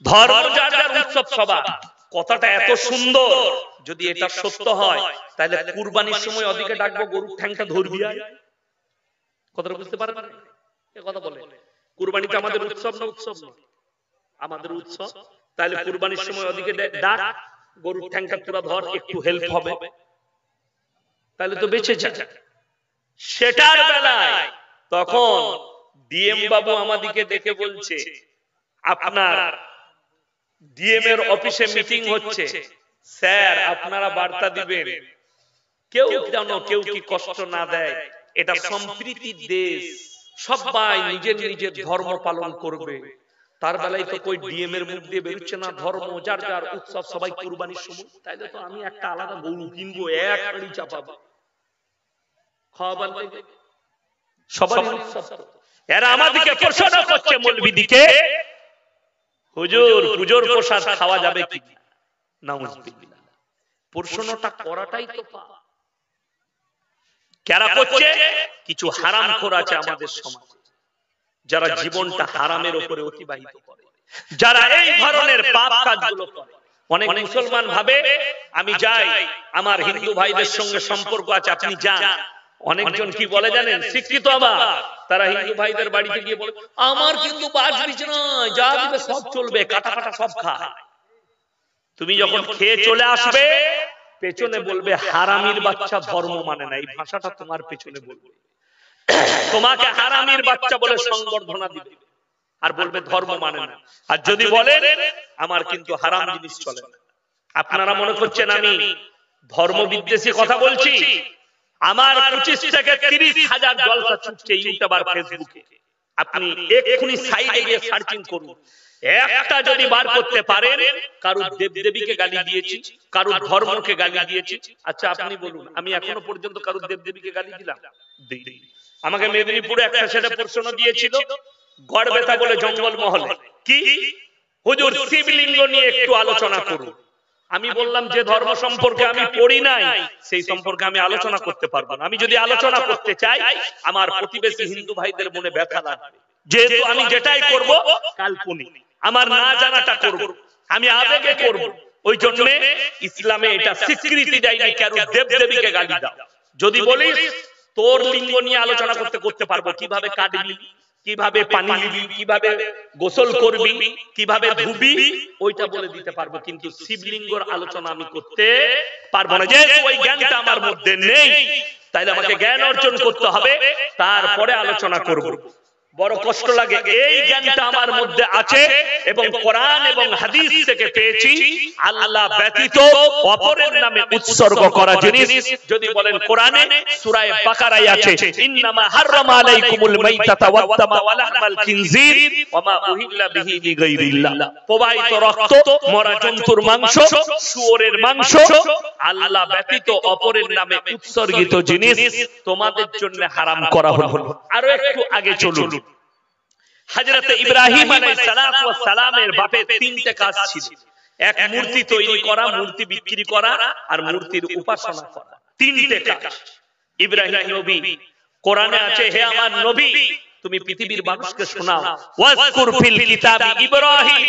ধর্ম যার যার উৎসব সবার। কথাটা এত সুন্দর, যদি এটা সত্য হয় তাহলে কুরবানির সময় ওদিকে ডাকবো গরুর ঠ্যাংটা ধরবি আয়। কথাটা বুঝতে পারেন? কথা বলে কুরবানিটা আমাদের উৎসব না? উৎসব না আমাদের উৎসব। তাহলে কুরবানির সময় ওদিকে ডাক গরুর ঠ্যাংটা পুরো ধর, একটু হেল্প হবে, তাহলে তো বেঁচে যায়। সেটার বেলায় তখন ডিএম বাবু আমাদিকে দেখে বলছে, আপনার ডিএম এর অফিসে মিটিং হচ্ছে, স্যার আপনারা বার্তা দিবেন কেউ যেন কেউ কি কষ্ট না দেয়, এটা সম্প্রীতির দেশ, সবাই নিজের নিজের ধর্ম পালন করবে। তার বেলায় তো কই ডিএম এর মুখ দিয়ে বেরোচ্ছে না ধর্ম যার যার উৎসব সবাই কুরবানির সময়। তাইলে তো আমি একটা আলাদা গরু কিনবো, এক হাঁড়ি চাপাবো, খাওয়াবার লাগে সবার উৎসব। এরা আমাদেরকে প্রশ্ন করছে মৌলবীদিকে, হুজুর পুজোর প্রসাদ খাওয়া যাবে কি? নাউজুবিল্লাহ। প্রশ্নটা করাটাই তো পাপ। কারা করছে? কিছু হারামখোর আছে আমাদের সমাজে, যারা জীবনটা হারামের উপরে অতিবাহিত করে, যারা এই ধরনের পাপ কাজগুলো করে। অনেক মুসলমান ভাবে আমি যাই, আমার হিন্দু ভাইদের সঙ্গে সম্পর্ক আছে, আপনি যান। অনেকজন কি বলে জানেন, শিক্ষিত আবার, তারা হিন্দু ভাইদের বাড়িতে গিয়ে বলে আমার কিন্তু বাস দিচ্ছে না, যা দিবে সব চলবে, কাটা কাটা সব খায়। তুমি যখন খেয়ে চলে আসবে পেছনে বলবে হারামির বাচ্চা ধর্ম মানে না, এই ভাষাটা তোমার পেছনে বলবে, তোমাকে হারামির বাচ্চা বলে সংবর্ধনা দিবে আর বলবে ধর্ম মানে না। আর যদি বলেন আমার কিন্তু হারাম জিনিস চলে না। আপনারা মনে করছেন আমি ধর্ম বিদ্বেষী কথা বলছি? আমার 25 থেকে 30,000 জলসা ছুটছে ইউটিউব আর ফেসবুকে, আপনি এক্ষুনি সাইডে গিয়ে সার্চিং করুন। একটা যদি বার করতে পারেন কারুর দেবদেবীকে গালি দিয়েছি, কারুর ধর্মকে গালি দিয়েছি, আচ্ছা আপনি বলুন আমি এখনো পর্যন্ত কারুর দেবদেবীকে গালি দিলাম? আমাকে মেদিনীপুরে একটা ছেলে প্রশ্ন দিয়েছিল, গড়বেতা বলে জঙ্গল মহলে, কি হুজুর শিবলিঙ্গ নিয়ে একটু আলোচনা করুন। আমি বললাম যে ধর্ম সম্পর্কে আমি পড়ি নাই সেই সম্পর্কে আমি আলোচনা করতে পারবো না। আমি যদি আলোচনা করতে চাই আমার প্রতিবেশী হিন্দু ভাইদের মনে ব্যথা লাগবে, যেহেতু আমি যেটাই করব কাল্পনিক, আমার না জানাটা করব, আমি আবেগে করব। ওই জন্য ইসলামে এটা স্বীকৃতি দেয়নি কারো দেবদেবীকে গালি দাও। যদি বলিস তোর লিঙ্গ নিয়ে আলোচনা করতে পারবো, কিভাবে কাটবি, কিভাবে পানি নিবি, কিভাবে গোসল করবি, কিভাবে ধুবি, ওইটা বলে দিতে পারবো, কিন্তু শিবলিঙ্গর আলোচনা আমি করতে পারবো না, যেহেতু ওই জ্ঞানটা আমার মধ্যে নেই। তাইলে আমাকে জ্ঞান অর্জন করতে হবে, তারপরে আলোচনা করব। বড় কষ্ট লাগে, এই জ্ঞানটা আমার মধ্যে আছে এবং কোরআন এবং হাদিস থেকে পেয়েছি, আল্লাহ ব্যতীত অপরের নামে উৎসর্গ করা জিনিস যদি বলেন কোরআনে সূরা বাকারায় আছে, ইন্নামা হাররামা আলাইকুমুল মাইতাতা ওয়াদ-দামা ওয়া লাহমাল খিনজির ওয়া মা উহিল্লা বিহি লিগাইরিল্লাহ। প্রবাহিত রক্ত, মরা জন্তুর মাংস, শুয়োরের মাংস, আল্লাহ ব্যতীত অপরের নামে উৎসর্গিত জিনিস তোমাদের জন্য হারাম করা হলো। আরো একটু আগে চলুন। হযরত ইব্রাহিম আলাইহিস সালাতু ওয়াস সালামের বাপের তিনটে কাজ ছিল, এক মূর্তি তৈরি করা, মূর্তি বিক্রি করা আর মূর্তির উপাসনা করা, তিনটে কাজ। ইব্রাহিম নবী, কোরআনে আছে হে আমার নবী তুমি পৃথিবীর মানুষকে শোনাও, ওয়াজকুর ফিল কিতাবি ইব্রাহিম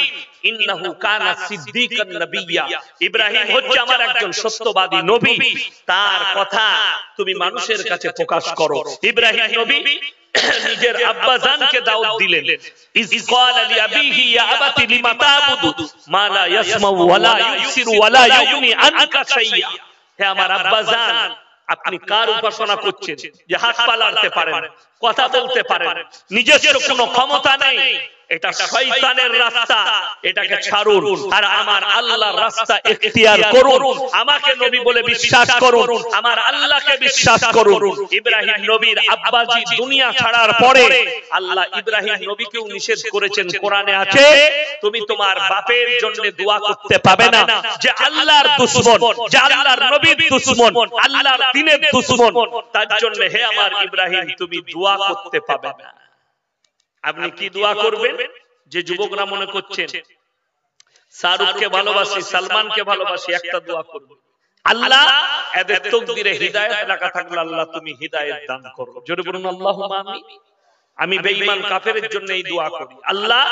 ইন্নাহু কানা সিদ্দিকান নাবিয়্যা। ইব্রাহিম হচ্ছে আমার একজন সত্যবাদী নবী, তার কথা তুমি মানুষের কাছে প্রকাশ করো। ইব্রাহিম নবী নিজের আব্বা জানকে দাওয়াত দিলেন, ইজ ক্বালা লি আবিহি ইয়া আবাতি লিমা তা'বুদু মা লা ইয়াসমাউ ওয়া লা ইউসিরু ওয়া লা ইউগনি আনকা শাইয়্যা। হে আমার আব্বা জান, আপনি কার উপাসনা করছেন যে হাত পা নাড়তে পারেন, কথা বলতে পারেন, নিজস্ব কোনো ক্ষমতা নেই? এটা শয়তানের রাস্তা, এটাকে ছাড়ুন আর আমার আল্লাহর রাস্তা ইখতিয়ার করুন। আমাকে নবী বলে বিশ্বাস করুন, আমার আল্লাহকে বিশ্বাস করুন। ইব্রাহিম নবীর আব্বাজি দুনিয়া ছাড়ার পরে আল্লাহ ইব্রাহিম নবীকেও নিষেধ করেছেন, কোরআনে আছে তুমি তোমার বাপের জন্য দোয়া করতে পাবে না যে আল্লাহর দুশমন, যে আল্লাহর নবীর দুশমন, আল্লাহর দ্বীনের দুশমন, তার জন্য হে আমার ইব্রাহিম তুমি দোয়া করতে পাবে না। আপনি কি দোয়া করবেন? যে যুবকরা মনে করছেন শাহরুখকে ভালোবাসি, সালমানকে ভালোবাসি, একটা দোয়া করবেন, আল্লাহ এদের তাকদীরে হিদায়াত রাখা থাকলে আল্লাহ তুমি হিদায়াত দান করো। জোরে বলুন আল্লাহুম্মা আমিন। আমি বেঈমান কাফেরের জন্য এই দোয়া করি, আল্লাহ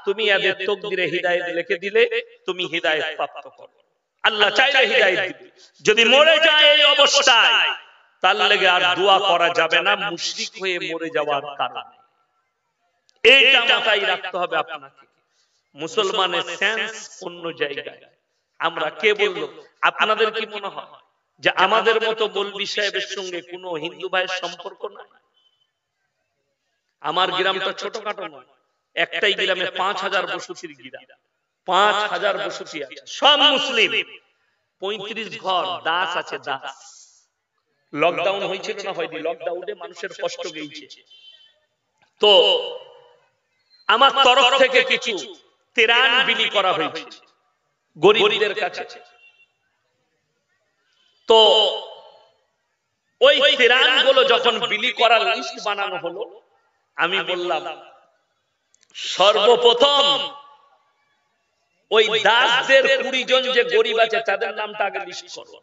তুমি এদের তাকদীরে হিদায়াত লিখে দিলে, তুমি হিদায়াত প্রাপ্ত করো। আল্লাহ চাইলে হিদায়াত দিবে। যদি মরে যায় এই অবস্থায়, তার লাগি আর দোয়া করা যাবে না মুশরিক হয়ে মরে যাওয়ার কারণে। এইটা মাথায় রাখতে হবে আপনাকে। মুসলমানের সেন্স অন্য জায়গায়। আমরা কে বললো? আপনাদের কি মনে হয় যে আমাদের মতো মৌলভী সাহেবের সঙ্গে কোনো হিন্দু ভাইয়ের সম্পর্ক নাই? আমার গ্রামটা ছোটখাটো নয়, একটাই গ্রামে 5000 বসতির গ্রাম, 5000 বসতি আছে, সব মুসলিম। 35 ঘর দাস আছে, দাস। লকডাউন হয়েছিল না হয়নি? লকডাউনে মানুষের কষ্ট গেছে। তো আমার তরফ থেকে কিছু ত্রাণ বিলি করা হয়েছে গরিবদের কাছে। তো ওই ত্রাণ গুলো যখন বিলি করার লিস্ট বানানো হলো, আমি বললাম সর্বপ্রথম ওই দাসদের 20 জন যে গরিব আছে তাদের নামটা আগে লিস্ট করো।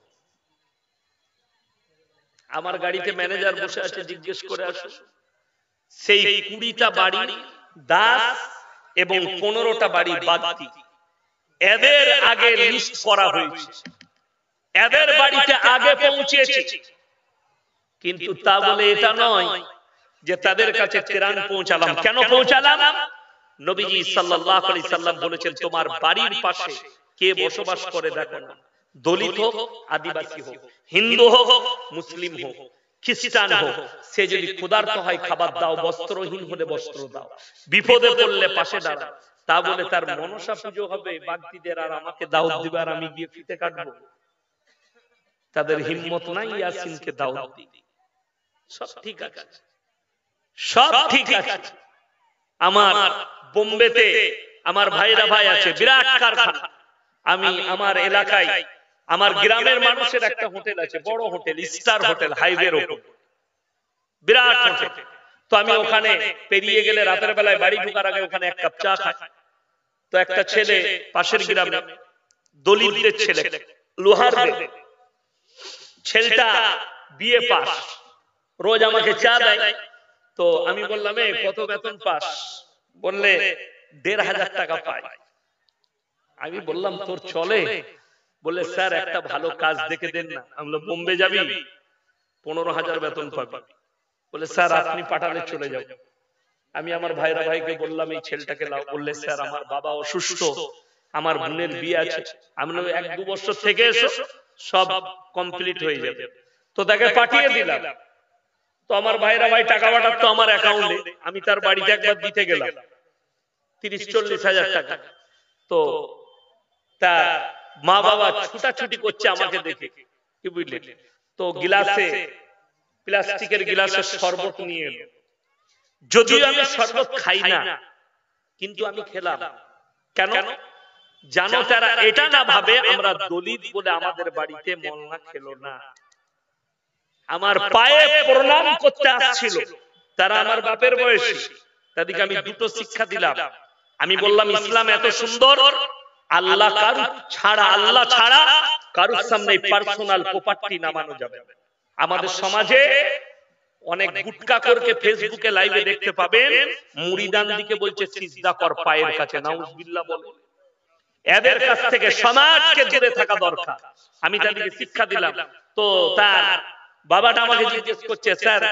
আমার গাড়িতে ম্যানেজার বসে আছে, জিজ্ঞেস করে আসো সেই 20টা বাড়ি দাস এবং 15টা বাড়ি বাগদি, এদের আগে লিস্ট করা হয়েছে, এদের বাড়িতে আগে পৌঁছেছে। কিন্তু তা বলে এটা নয় যে তাদের কাছে ত্রাণ পৌঁছালাম। কেন পৌঁছালাম? নবীজি সাল্লাল্লাহু আলাইহি সাল্লাম বলেছেন, তোমার বাড়ির পাশে কে বসবাস করে দেখো না, দলিত হোক, আদিবাসী হোক, হিন্দু হোক, মুসলিম হোক, খ্রিস্টান হোক, সে যদি ক্ষুধার্ত হয় খাবার দাও, বস্ত্রহীন হলে বস্ত্র দাও, বিপদে পড়লে পাশে দাঁড়াও। তা বলে তার মনসা পুজো হবে বাগদিদের আর আমাকে দাওয়াত দিবে আর আমি গিয়ে ফিতে কাটবো? তাদের হিম্মত নাই ইয়াসিনকে দাওয়াত দিই। সব ঠিক আছে, সব ঠিক আছে। আমার বোম্বেতে আমার ভাইরা ভাই আছে, বিরাট কারখানা। আমি আমার এলাকায় আমার গ্রামের মানুষের একটা হোটেল আছে, বড় হোটেল, স্টার হোটেল, হাইওয়ের উপর, বিরাট হোটেল। তো আমি ওখানে পেরিয়ে গেলে রাতের বেলায় বাড়ি ঢোকার আগে ওখানে এক কাপ চা খাই। তো একটা ছেলে পাশের গ্রামে, দলিতদের ছেলে, লোহারদের, ছেলেটা বিএ পাস, রোজ আমাকে চা দেয়। তো আমি বললাম, এ কত বেতন পাস? বললে 1500 টাকা পাই। আমি বললাম, তোর চলে? বলে, স্যার একটা ভালো কাজ দেখে দেন না। আমি বললাম, বোম্বে যাবি, 15000 বেতন পাবি। বলে, স্যার আপনি পাঠালে চলে যাও। আমি আমার ভাইরা ভাইকে বললাম, এই ছেলেটাকে লাও। বললে, স্যার আমার বাবা অসুস্থ, আমার বোনের বিয়ে আছে। আমি বললাম, 1-2 বছর থেকে এসো, সব কমপ্লিট হয়ে যাবে। তো তাকে পাঠিয়ে দিলাম। তো আমার ভাইরা ভাই টাকা পাঠাতো আমার অ্যাকাউন্টে, আমি তার বাড়িতে একবার দিতে গেলাম 30-40 হাজার টাকা। তো তার মা বাবা ছুটাছুটি করছে আমাকে দেখে, কি বুঝলেন? তো গিলাসে, প্লাস্টিকের গিলাসে শরবত নিয়ে এলো। যদিও আমি শরবত খাই না, কিন্তু আমি খেলাম। কেন জানো? তারা এটা না ভাবে আমরা দলিত বলে আমাদের বাড়িতে মোল্লা খেলো না, আমার পায়ে প্রণাম করতে আসছিল। তারা আমার বাপের বয়সী। তাদেরকে আমি দুটো শিক্ষা দিলাম। আমি বললাম, ইসলাম এত সুন্দর, আল্লাহ কারু ছাড়া, আল্লাহ ছাড়া কারুর সামনে পার্সোনাল প্রপার্টি নামানো যাবে। আমাদের সমাজে অনেক গুটকা করকে ফেসবুকে লাইভে দেখতে পাবেন, মুরিদান দিকে বলছে সিজদা কর পায়ের কাছে, নাউজুবিল্লাহ বলে। এদের কাছ থেকে সমাজকে দূরে থাকা দরকার। আমি তাদেরকে শিক্ষা দিলাম। তো তার বাবাটা আমাকে জিজ্ঞেস করছে, স্যার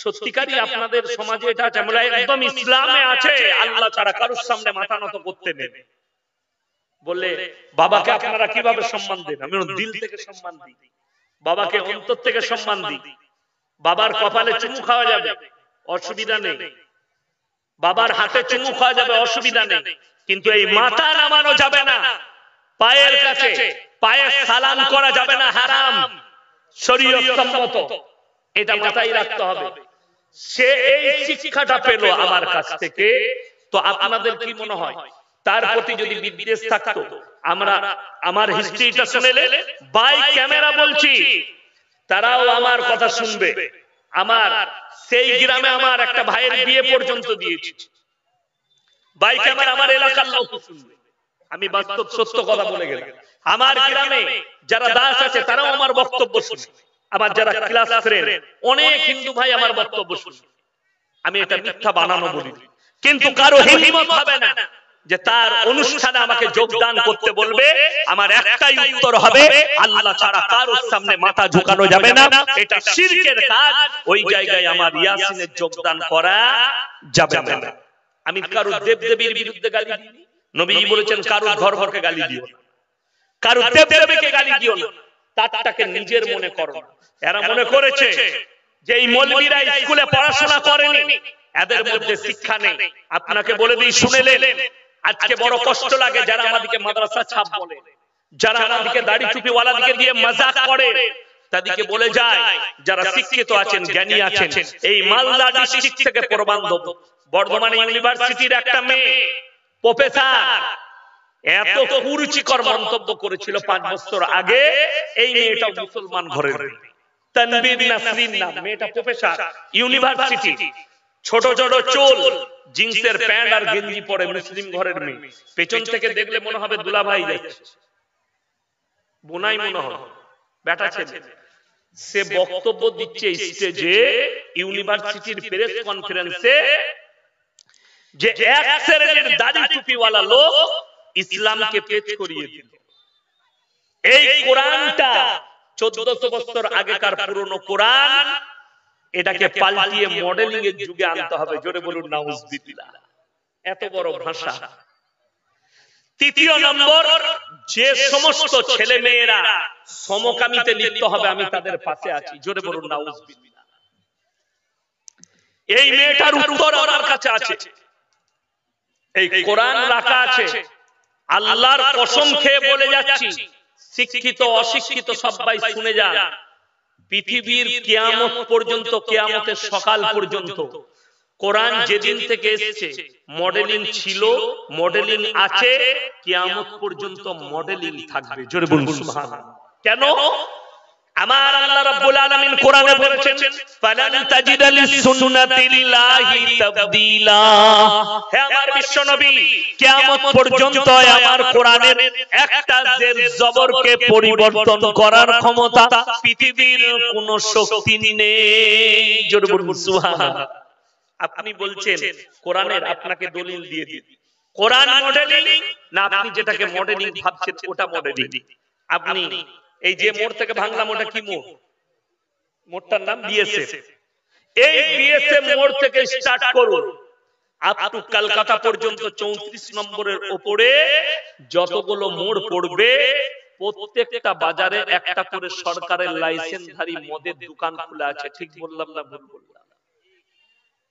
সত্যিকারই আপনাদের সমাজে এটা আছে? আমরা একদম ইসলামে আছে, আল্লাহ ছাড়া কারোর সামনে মাথা নত করতে নেই। বলে, বাবাকে আপনারা কিভাবে সম্মান দেন? আমি দিল থেকে সম্মান দিই, বাবাকে অন্তর থেকে সম্মান দিই। বাবার কপালে চুমু খাওয়া যাবে, অসুবিধা নেই। বাবার হাতে চুমু খাওয়া যাবে, অসুবিধা নেই। কিন্তু এই মাথা নামানো যাবে না, পায়ের কাছে পায়ে সালাম করা যাবে না, হারাম, শরীয়ত সম্মত। এটা মাথায় রাখতে হবে। সে এই শিক্ষাটা পেল আমার কাছ থেকে। তো আপনাদের কি মনে হয় তার প্রতি যদি বিদ্বেষ থাকতো? আমরা আমার হিস্ট্রিটা শুনেলে বাই ক্যামেরা বলছি, তারাও আমার কথা শুনবে। আমার সেই গ্রামে আমার একটা ভাইয়ের বিয়ে পর্যন্ত দিয়েছি, বাই ক্যামেরা আমার এলাকার লোক শুনবে। আমি বাস্তব সত্য কথা বলে গেলাম। আমার গ্রামে যারা দাস আছে তারাও আমার বক্তব্য শুনে। আমার যারা ক্লাস ফ্রেন্ড, অনেক হিন্দু ভাই আমার বক্তব্য শুনে। আমি এটা মিথ্যা বানানো বলি, কিন্তু কারো হিম্মত হবে না যে তার অনুষ্ঠানে আমাকে যোগদান করতে বলবে। আমার একটাই উত্তর হবে, আল্লাহ ছাড়া কারোর সামনে মাথা ঝুঁকানো যাবে না, এটা শিরকের কাজ। ওই জায়গায় আমার ইয়াসিনের যোগদান করা যাবে না। আমি কারো দেবদেবীর বিরুদ্ধে গালি দিই, নবীজি বলেছেন কারো ধর্মকে গালি দিও না, কারো দেবদেবীকে গালি দিও না, তারটাকে নিজের মনে করো না। এরা মনে করেছে যে এই মৌলবীরা স্কুলে পড়াশোনা করেনি, এদের মধ্যে শিক্ষা নেই। আপনাকে বলে দিই, শুনেলেন, আজকে বড় কষ্ট লাগে যারা আমাদেরকে মাদ্রাসা ছাপ বলে, যারা আমাদেরকে দাড়ি টুপি ওয়ালাদিকে দিয়ে মজাক করে, তাদেরকে বলে যায় যারা শিক্ষিত আছেন, জ্ঞানী আছেন, এই মালদা ডিস্ট্রিক্ট থেকে প্রবান্ধব বর্ধমান ইউনিভার্সিটির একটা মেয়ে প্রফেসর এত কুরুচিকর মন্তব্য করেছিল 5 বছর আগে। এই মেয়েটা মুসলমান ঘরের, তানবীর নাসরিন নাম, মেয়েটা প্রফেসর ইউনিভার্সিটি, ছোট ছোট চুল, জিন্সের প্যান্ট আর গেঞ্জি পরে, মুসলিম ঘরের মেয়ে। পেছন থেকে দেখলে মনে হবে দুলাভাই যাচ্ছে, বোনাই মনে হবে, বেটা ছেলে। সে বক্তব্য দিচ্ছে স্টেজে ইউনিভার্সিটির প্রেস কনফারেন্সে যে এক শ্রেণীর দাড়ি টুপিওয়ালা লোক ইসলামকে পেশ করিয়ে দিল। এই কোরআনটা 1400 বছর আগেকার পুরনো কোরআন, এটাকে পাল্টিয়ে মডেলিং এর যুগে আনতে হবে। জোরে বলুন নাউজুবিল্লাহ। এত বড় ভাষা। তৃতীয় নম্বর, যে সমস্ত ছেলে মেয়েরা সমকামিতে লিপ্ত হবে আমি তাদের পাশে আছি। জোরে বলুন নাউজুবিল্লাহ। এই মেয়েটার উত্তর আমার কাছে আছে, এই কোরআন রাখা আছে। আল্লাহর কসম খেয়ে বলে যাচ্ছি, শিক্ষিত অশিক্ষিত সবাই শুনে যান, পৃথিবীর কিয়ামত পর্যন্ত, কিয়ামতের সকাল পর্যন্ত কোরআন যেদিন থেকে এসেছে মডেলিং ছিল, মডেলিং আছে, কিয়ামত পর্যন্ত মডেলিং থাকবে। জোরে বলুন সুবহানাল্লাহ। কেন? আমার আল্লাহ রাব্বুল আলামিন কোরআনে বলেছেন, ফালান তাজিদা লিসুন্নাতিল্লাহি তাবদীলা। হে আমার বিশ্ব নবী, কিয়ামত পর্যন্ত আমার কোরআনের একটা জের জবরকে পরিবর্তন করার ক্ষমতা পৃথিবীর কোন শক্তি নেই। জোরে বলুন সুবহানাল্লাহ। আপনি বলছেন কোরআনের, আপনাকে দলিল দিয়ে দিই, কোরআন মডেলিং না, আপনি যেটাকে মডেলিং ভাবছেন ওটা মডেলিং। আপনি এই যে মোড় থেকে ভাঙলাম, ওটা কি মোড়? মোড়টার নাম বিএসএফ। এই বিএসএফ মোড় থেকে স্টার্ট করুন আপ টু কলকাতা পর্যন্ত 34 নম্বরের উপরে যতগুলো মোড় পড়বে, প্রত্যেকটা বাজারে একটা করে সরকারের লাইসেন্সধারী মদের দোকান খোলা আছে। ঠিক বললাম না ভুল বললাম?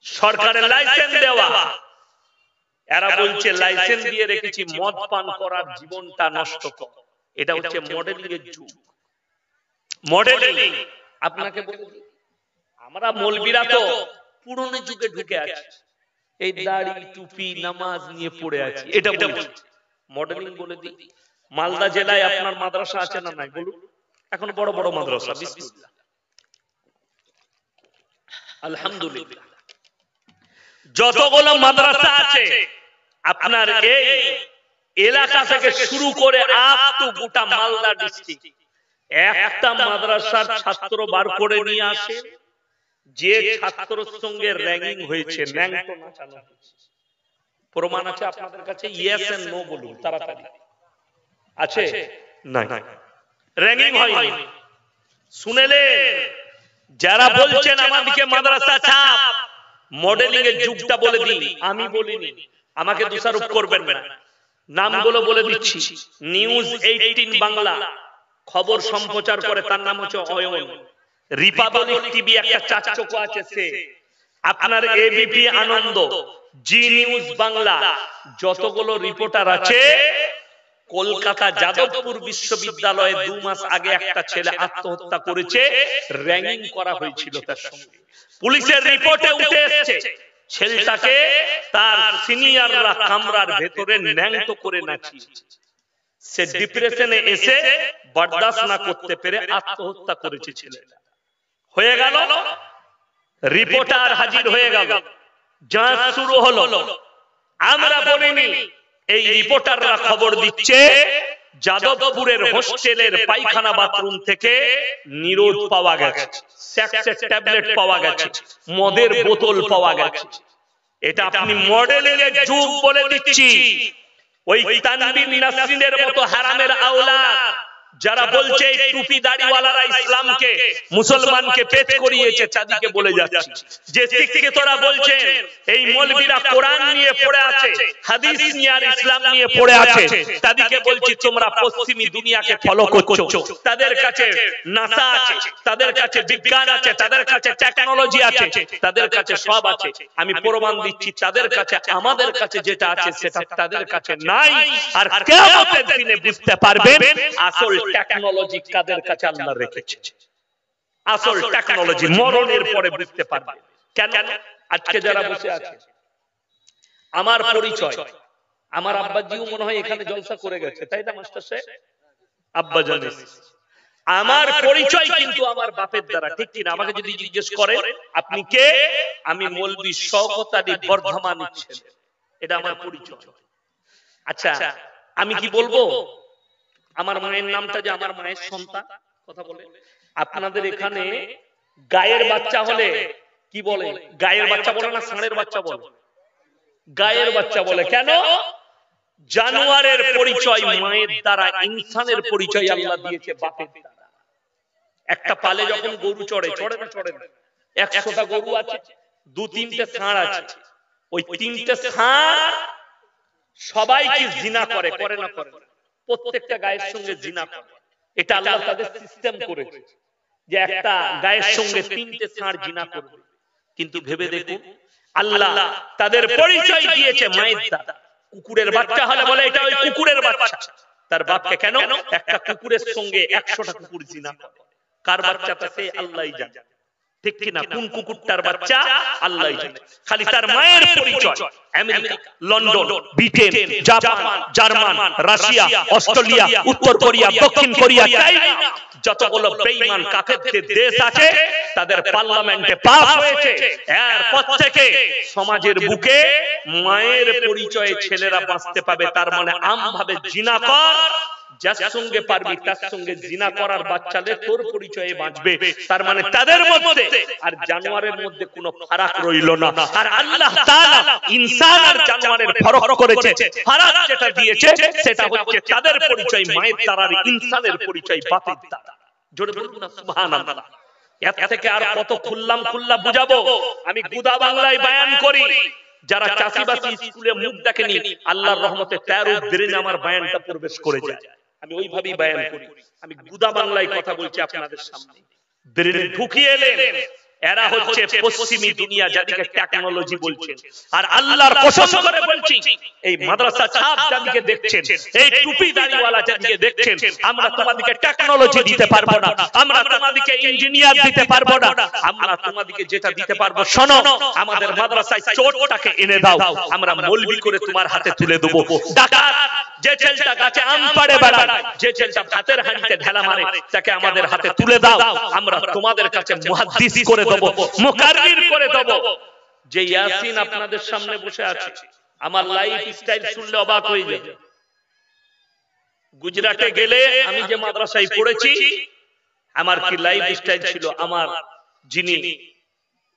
সরকারের লাইসেন্স দেওয়া। এরা বলছে লাইসেন্স দিয়ে রেখেছি, মদ পান করার জীবনটা নষ্ট কর। এটা হচ্ছে মডেলিং এর যুগ। মডেলিং আপনাকে বলি, আমরা মৌলবীরা তো পুরনো যুগে ঢুকে আছি, এই দাড়ি টুপি নামাজ নিয়ে পড়ে আছি। এটা বলছি মডেলিং। বলে দিই, মালদা জেলায় আপনার মাদ্রাসা আছে না নাই বলুন? এখন বড় বড় মাদ্রাসা, বিসমিল্লাহ, আলহামদুলিল্লাহ, যতগুলো মাদ্রাসা আছে আপনার এই এলাকা থেকে শুরু করে আপ টু গোটা মালদা ডিস্ট্রিক্ট, একটা মাদ্রাসার ছাত্র বার করে নিয়ে আসে, যে ছাত্রের সঙ্গে র্যাগিং হয়েছে, ন্যাংটো নাচানো হয়েছে, প্রমাণ আছে আপনাদের কাছে? ইয়েস এন্ড নো বলুন তাড়াতাড়ি। আছে? না, র্যাগিং হয়নি। শুনেলেন? যারা বলছেন আমাদেরকে মাদ্রাসা ছাপ, মডেলিং এর যুগটা বলে দিই, আমি বলিনি, আমাকে দোষারোপ করবেন না। নামগুলো বলে দিচ্ছি। নিউজ 18 বাংলা খবর সম্প্রচার করে, তার নাম হচ্ছে অয়ন। রিপাবলিক টিভি একটা চারচোখো আছে সে, আপনার এবিপি আনন্দ, জি নিউজ বাংলা, যতগুলো রিপোর্টার আছে। কলকাতা যাদবপুর বিশ্ববিদ্যালয়ে 2 মাস আগে একটা ছেলে আত্মহত্যা করেছে, র্যাগিং করা হয়েছিল তার সঙ্গে। পুলিশের রিপোর্টে উঠে এসেছে ছেলেটাকে তার সিনিয়ররা কামরার ভেতরে ন্যাংটো করে নাচিয়েছে। সে ডিপ্রেশনে এসে বরদাস্ত না করতে পেরে আত্মহত্যা করেছে ছেলেটা। হয়ে গেল, রিপোর্টার হাজির হয়ে গেল, যাঁচ শুরু হলো। আমরা বলিনি, এই রিপোর্টাররা খবর দিচ্ছে যাদবপুরের হোস্টেলের পায়খানা বাথরুম থেকে নিরোধ পাওয়া গেছে, সেক্সের ট্যাবলেট পাওয়া গেছে, মদের বোতল পাওয়া গেছে। এটা আপনি মডেলিং এর যুগ বলে দিচ্ছি। ওই তানভীর নাসরিনের মতো হারামের আওলাদ যারা বলছে টুপি দাড়িওয়ালারা ইসলামকে মুসলমানকে পেট করিয়েছে, তাদেরকে বলে যাচ্ছে যে শিক্ষিতরা বলছেন এই মৌলবীরা কোরআন নিয়ে পড়ে আছে, হাদিস নিয়ে আর ইসলাম নিয়ে পড়ে আছে, তাদেরকে বলছি তোমরা পশ্চিমী দুনিয়াকে ফলো করছো। তাদের কাছে নাসা আছে, তাদের কাছে বিজ্ঞান আছে, তাদের কাছে টেকনোলজি আছে, তাদের কাছে সব আছে। আমি প্রমাণ দিচ্ছি তাদের কাছে আমাদের কাছে যেটা আছে সেটা তাদের কাছে নাই। আর কিয়ামতের দিনে বুঝতে পারবেন আসল টেকনোলজি কাদের কাছে আল্লাহ রেখেছে। আসল টেকনোলজি মরণের পরে বুঝতে পারবে। কেন? আজকে যারা বসে আছে, আমার পরিচয়, আমার আব্বাজিও মনে হয় এখানে জলসা করে গেছে, তাই না মাস্টার সাহেব? আব্বা জানেন আমার পরিচয় কিন্তু আমার বাপের দ্বারা, ঠিক কিনা? আমাকে যদি জিজ্ঞেস করেন আপনি কে, আমি মৌলভী শওকত আলী বর্ধমানের ছেলে, এটা আমার পরিচয়। আচ্ছা আমি কি বলবো আমার মায়ের নামটা, যে আমার মায়ের সন্তান, কথা বলে আপনাদের এখানে গায়ের বাচ্চা হলে কি বলে? গায়ের বাচ্চা বলে না, ষাঁড়ের বাচ্চা বলে? গায়ের বাচ্চা বলে। কেন? জানোয়ারের পরিচয় মায়ের দ্বারা, ইনসানের পরিচয় আল্লাহ দিয়েছে বাপের দ্বারা। একটা পালে যখন গরু চড়ে, চড়ে না চড়ে না, 100টা গরু আছে, 2-3টে ষাঁড় আছে, ওই 3টে ষাঁড় সবাই কি জিনা করে, করে না করে? প্রত্যেকটা গায়ের সঙ্গে জিনা করে। এটা আল্লাহ তাদের সিস্টেম করেছে যে একটা গায়ের সঙ্গে 3টে ষাঁড় জিনা করবে। কিন্তু ভেবে দেখুন আল্লাহ তাদের পরিচয় দিয়েছে মায়ের দ্বারা। কুকুরের বাচ্চা হলে বলে এটা ওই কুকুরের বাচ্চা, তার বাপকে কেন? একটা কুকুরের সঙ্গে 100টা কুকুর জিনা করে। কার বাচ্চাটা সে আল্লাহই জানে, ঠিক কিনা? কোন কুকুরটার বাচ্চা আল্লাহই জানে। খালি তার মায়ের পরিচয় America, London, Britain, Japan, German, Russia, Australia, উত্তর কোরিয়া, দক্ষিণ কোরিয়া, চাইনা, যতগুলো বেঈমান কাফেরদের দেশ আছে তাদের পার্লামেন্টে পাস হয়েছে। এরপর থেকে সমাজের বুকে মায়ের পরিচয়ে ছেলেরা বাঁচতে পাবে। তার মানে আমভাবে জিনা কর, যার সঙ্গে পারবি তার সঙ্গে জিনা করার বাচ্চাদের তোর পরিচয়ে বাঁচবে। তার মানে তাদের মধ্যে আর জানোয়ারের মধ্যে কোনো ফারাক রইল না। আর আল্লাহ তাআলা ইনসান আর জানোয়ারের ফারাক করেছে। ফারাক যেটা দিয়েছে সেটা হচ্ছে তাদের পরিচয় মায়ের দ্বারা, আর ইনসানের পরিচয় বাপের দ্বারা। জোরে বলুন না সুবহানাল্লাহ। এর থেকে আর কত খুললাম খুল্লা বুঝাবো। আমি গুদা বাংলায় বয়ান করি। যারা চাষিবাসী স্কুলে মুখ দেখেনি, আল্লাহর রহমতে 13 দিনে আমার বয়ানটা প্রবেশ করে যায়। আমি ওইভাবেই বয়ান করি। আমি গুদা বাংলায় কথা বলছি আপনাদের সামনে। ব্রেনে ঢুকিয়ে এলেন এরা হচ্ছে পশ্চিমী দুনিয়া, যাদেরকে টেকনোলজি বলছেন। আর আল্লাহর কসম করে বলছি, এই মাদ্রাসা ছাপ যাদেরকে দেখছেন, এই টুপি দাড়িওয়ালা যাদেরকে দেখছেন, আমরা তোমাদেরকে টেকনোলজি দিতে পারবো না, আমরা তোমাদেরকে ইঞ্জিনিয়ার দিতে পারবো না। আমরা তোমাদেরকে যেটা দিতে পারবো, শোনো, আমাদের মাদ্রাসায় চোরটাকে এনে দাও, আমরা মৌলবি করে তোমার হাতে তুলে দেবো। ডাকাত যে ছেলেটা গাছে আম পাড়ে বেড়ায়, যে ছেলেটা ভাতের হাঁড়িতে ঢেলা মারে, তাকে আমাদের হাতে তুলে দাও, আমরা তোমাদের কাছে মুহাদ্দিস করে দেব, মুকাররির করে দেব। যে ইয়াসিন আপনাদের সামনে বসে আছে, আমার লাইফ স্টাইল শুনলে অবাক হয়ে যাবে। গুজরাটে গেলে আমি যে মাদ্রাসায় পড়েছি, আমার কি লাইফ স্টাইল ছিল। আমার যিনি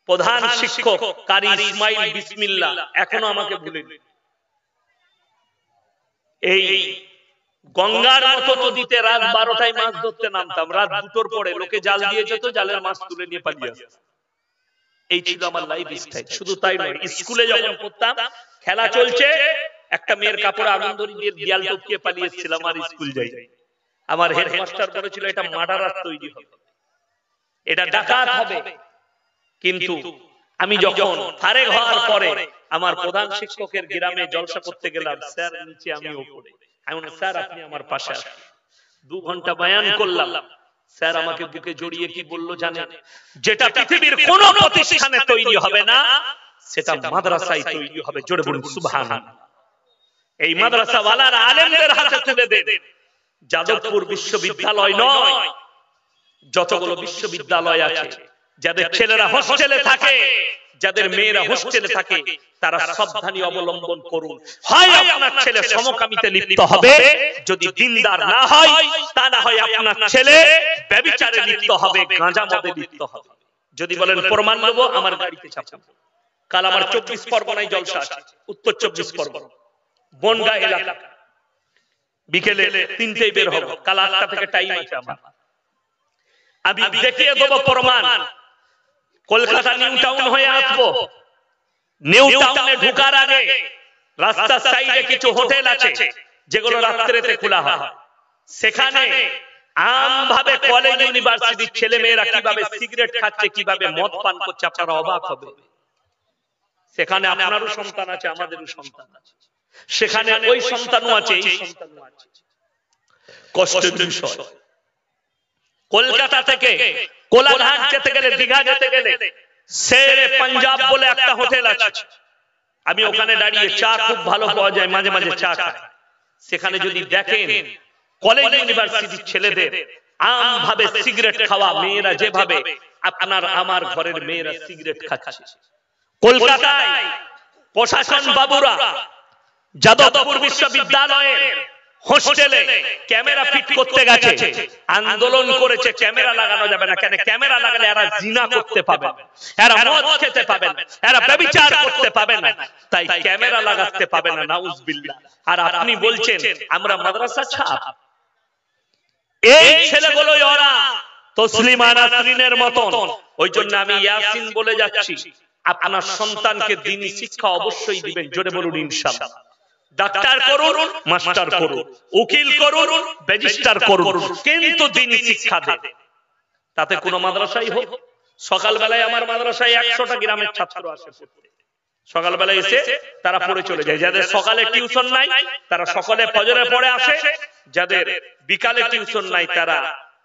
প্রধান শিক্ষক কারি ইসমাইল বিসমিল্লাহ এখনো আমাকে ভুলেনি। এই গঙ্গার মতো নদীতে রাত 12টায় মাছ ধরতে নামতাম, রাত 2টোর পরে লোকে জাল দিয়ে যেত, জালের মাছ তুলে নিয়ে পালিয়ে আসতাম। এই ছিল আমার লাইফ স্টাইল। শুধু তাই নয়, স্কুলে যখন পড়তাম, খেলা চলছে, একটা মেয়ের কাপড়ে আগুন ধরিয়ে দিয়ে দেয়াল টপকিয়ে পালিয়ে এসেছিলাম আর স্কুল যাই। আমার হেডমাস্টার বলেছিল এটা মার্ডারার তৈরি হবে, এটা ডাকাত হবে। কিন্তু আমি যখন ফারেক হওয়ার পরে আমার প্রধান শিক্ষকের গ্রামে জলসা করতে গেলাম, স্যার নিচে আমি উপরে, আমি বললাম স্যার আপনি আমার পাশে আসুন। 2 ঘন্টা বয়ান করলাম। স্যার আমাকে বুকে জড়িয়ে কি বলল জানেন? যেটা পৃথিবীর কোন প্রতিষ্ঠানে তৈরি হবে না, সেটা মাদ্রাসায় তৈরি হবে। জোরে বলুন সুবহানাল্লাহ। এই মাদ্রাসা ওয়ালারা আলেমদের হাতে তুলে দেন। যাদবপুর বিশ্ববিদ্যালয় নয়, যতগুলো বিশ্ববিদ্যালয় আছে, যাদের ছেলেরা হোস্টেলে থাকে, যাদের মেয়েরা হোস্টেলে থাকে, তারা সাবধানী অবলম্বন করুন। হয় আপনার ছেলে সমকামিতে লিপ্ত হবে, যদি দিনদার না হয়, তা না হয় আপনার ছেলে ব্যভিচারে লিপ্ত হবে, গাঁজা মদে লিপ্ত হবে। যদি বলেন প্রমাণ নেব, আমার গাড়িতে চাপাবো। কাল আমার 24 পরগনায় জলসা আছে, উত্তর 24 পরগনা বনগা এলাকা। বিকেলে 3টেই বের হবো, কাল 8টা থেকে টাইম আছে আমার। আমি দেখিয়ে দেবো প্রমাণ। কলকাতা নিউ টাউন হয়ে আসবো, নিউ টাউনে ঢোকার আগে রাস্তার সাইডে কিছু হোটেল আছে যেগুলো রাত্রেতে খোলা হয়। সেখানে আমভাবে কলেজ ইউনিভার্সিটির ছেলে মেয়েরা কিভাবে সিগারেট খাচ্ছে, কিভাবে মদ পান করছে, আপনারা অবাক হবে। সেখানে আপনারও সন্তান আছে, আমাদেরও সন্তান আছে, সেখানে ওই সন্তানও আছে, এই সন্তানও আছে। কষ্টের বিষয়। কলকাতা থেকে কোলাঘাট যেতে গেলে, দীঘা যেতে গেলে শেরে পাঞ্জাব বলে একটা হোটেল আছে। আমি ওখানে দাঁড়িয়ে, চা খুব ভালো পাওয়া যায়, মাঝে মাঝে চা খাই। সেখানে যদি দেখেন কলেজ ইউনিভার্সিটির ছেলেদের আমভাবে সিগারেট খাওয়া, মেয়েরা যেভাবে আপনার আমার ঘরের মেয়েরা সিগারেট খাচ্ছে। কলকাতায় প্রশাসন বাবুরা যাদবপুর বিশ্ববিদ্যালয়ের হোস্টেলে ক্যামেরা ফিট করতে গেছে, আন্দোলন করেছে ক্যামেরা লাগানো যাবে না। কেন? ক্যামেরা লাগালে এরা জিনা করতে পাবে, এরা মদ খেতে পাবে না, এরা ব্যভিচার করতে পাবে না, তাই ক্যামেরা লাগাতে পাবে না। নাউজুবিল্লাহ। আর আপনি বলছেন আমরা মাদ্রাসা ছাপ। এই ছেলেগুলোই ওরা তসলিমা নাসরিনের মতন। ওই জন্য আমি ইয়াসিন বলে যাচ্ছি, আপনার সন্তানকে দ্বীনি শিক্ষা অবশ্যই দিবেন। জোরে বলুন ইনশাআল্লাহ। ডাক্তার করুন, মাস্টার করুন, উকিল করুন, ম্যাজিস্ট্রেট করুন, কিন্তু দ্বীনি শিক্ষা দেন। তাতে কোনো মাদ্রাসাই হোক। সকালবেলায় আমার মাদ্রাসায় 100টা গ্রামের ছাত্র আসে, সকালবেলায় এসে তারা পড়ে চলে যায়। যাদের সকালে টিউশন নাই তারা সকালে ফজরে পড়ে আসে, যাদের বিকালে টিউশন নাই তারা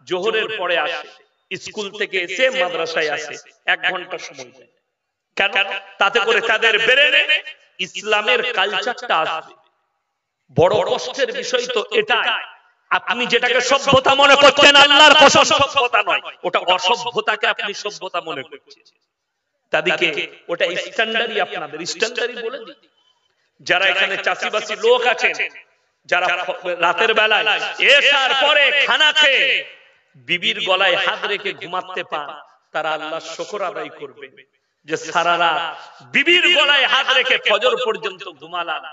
জোহরের পরে আসে। স্কুল থেকে এসে মাদ্রাসায় আসে, 1 ঘন্টা সময় দেয়। কেন? তাতে করে তাদের ব্রেনে ইসলামের কালচারটা আসবে। বড় কষ্টের বিষয় তো এটাই। আপনি যেটাকে সভ্যতা মনে করছেন, আল্লাহর কসম সভ্যতা নয়, ওটা অসভ্যতাকে আপনি সভ্যতা মনে করছেন। তাদেরকে ওটা স্ট্যান্ডার্ডই, আপনাদের স্ট্যান্ডার্ডই বলে দিই। যারা এখানে চাষিবাসী লোক আছেন, যারা রাতের বেলায় এসার পরে খানা খেয়ে বিবির গলায় হাত রেখে ঘুমাতে পান, তারা আল্লাহর শুকর আদায় করবে যে সারা রাত বিবির গলায় হাত রেখে ফজর পর্যন্ত ঘুমালাম।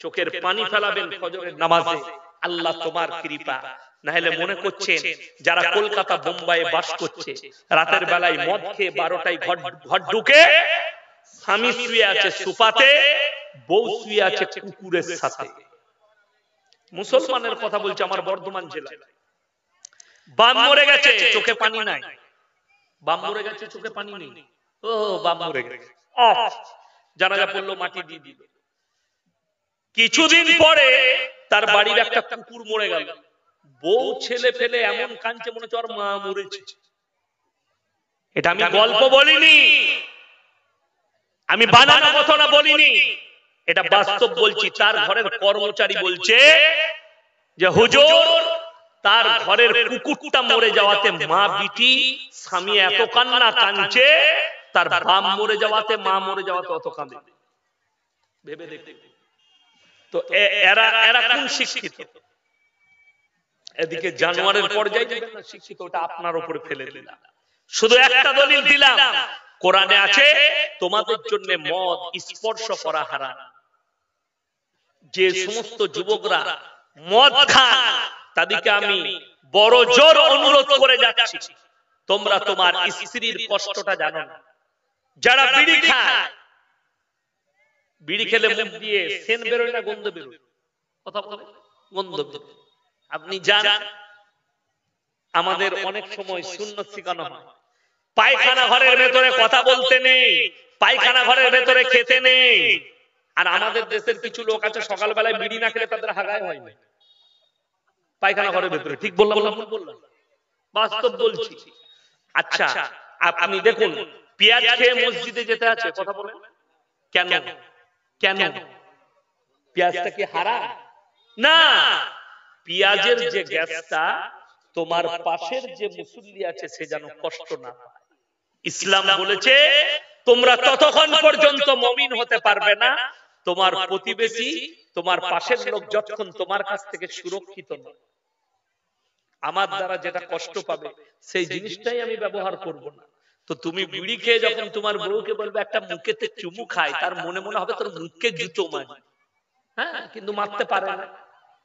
চোখের পানি ফেলাবেন ফজরের নামাজে, আল্লাহ তোমার কৃপা। না হলে মনে করছেন যারা কলকাতা বোম্বাইয়ে বাস করছে, রাতের বেলায় মদ খেয়ে 12টায় ঘর ঢুকে স্বামী শুয়ে আছে সোফাতে, বউ শুয়ে আছে কুকুরের সাথে। মুসলমানের কথা বলছে, আমার বর্ধমান জেলায় বাম মরে গেছে, চোখে পানি নাই। বাম মরে গেছে, চোখে পানি নেই। ও বাম মরে গেছে, জানাজা পড়লো, মাটি দিয়ে দিল। কিছুদিন পরে তার বাড়ির একটা কুকুর মরে গেল। বউ ছেলে ফেলে এমন কাঁদছে, মনে হচ্ছে ওর মা মরেছে। এটা আমি গল্প বলিনি, আমি বানানো ঘটনা বলিনি, এটা বাস্তব বলছি। তার ঘরের কর্মচারী বলছে যে হুজুর, তার ঘরের কুকুরটা মরে যাওয়াতে মা বিটি স্বামী এত কান্না কাঁদছে, তার বাপ মরে যাওয়াতে, মা মরে যাওয়াতে অত কাঁদে। ভেবে দেখতে তো এরা কোন শিক্ষিত? এদিকে জানোয়ারের পর্যায়ে যাবেন না শিক্ষিত, ওটা আপনার উপরে ফেলে দিলাম। শুধু একটা দলিল দিলাম, কোরআনে আছে তোমাদের জন্য মদ স্পর্শ করা হারাম। যে সমস্ত যুবকরা মদ খান তাদেরকে আমি বড় জোর অনুরোধ করে যাচ্ছি, তোমরা তোমার স্ত্রীর কষ্টটা জানো না। যারা বিড়ি খায়, বিড়ি খেলে মুখ দিয়ে সেন বেরোয় না গন্ধ বেরোয়? কথা বলে গন্ধ বেরোয়। আপনি জানেন আমাদের অনেক সময় সুন্নত শিখানো হয়, পায়খানা ঘরের ভেতরে কথা বলতে নেই, পায়খানা ঘরের ভেতরে খেতে নেই। আর আমাদের দেশের কিছু লোক আছে সকালবেলায় বিড়ি না খেলে তাদের হাগায় হয় না, পায়খানা ঘরের ভেতরে। ঠিক বললাম না ভুল বললাম? বাস্তব বলছি। আচ্ছা আপনি দেখুন, পেঁয়াজ খেয়ে মসজিদে যেতে আছে, কথা বলেন কেন? কেন? পেঁয়াজটা কি হারাম? না, পেঁয়াজের যে গ্যাসটা তোমার পাশের যে মুসল্লি আছে সে যেন কষ্ট না পায়। ইসলাম বলেছে তোমরা ততক্ষণ পর্যন্ত মুমিন হতে পারবে না তোমার প্রতিবেশী তোমার পাশের লোক যতক্ষণ তোমার কাছ থেকে সুরক্ষিত নয়, আমার দ্বারা যেটা কষ্ট পাবে সেই জিনিসটাই আমি ব্যবহার করব না। তো তুমি বিড়ি খেয়ে যখন তোমার বউকে বলবে একটা মুখেতে চুমু খায়, তার মনে মনে হবে তোর মুখকে জুতো মারি, হ্যাঁ, কিন্তু মারতে পারে না,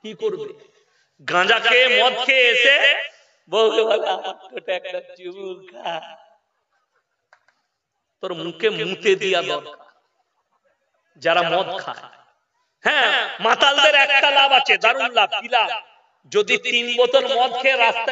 কি করবে? গাঁজা খেয়ে মদ খেয়ে এসে বউকে বলে আমার ঠোঁটে একটা চুমু খা, তোর মুখে মুতে দিয়া দরকার। যারা মদ খায়, হ্যাঁ, মাতালদের একটা লাভ আছে, দারুণ লাভ। কি লাভ? যদি 3 বোতল মদ খেয়ে রাস্তা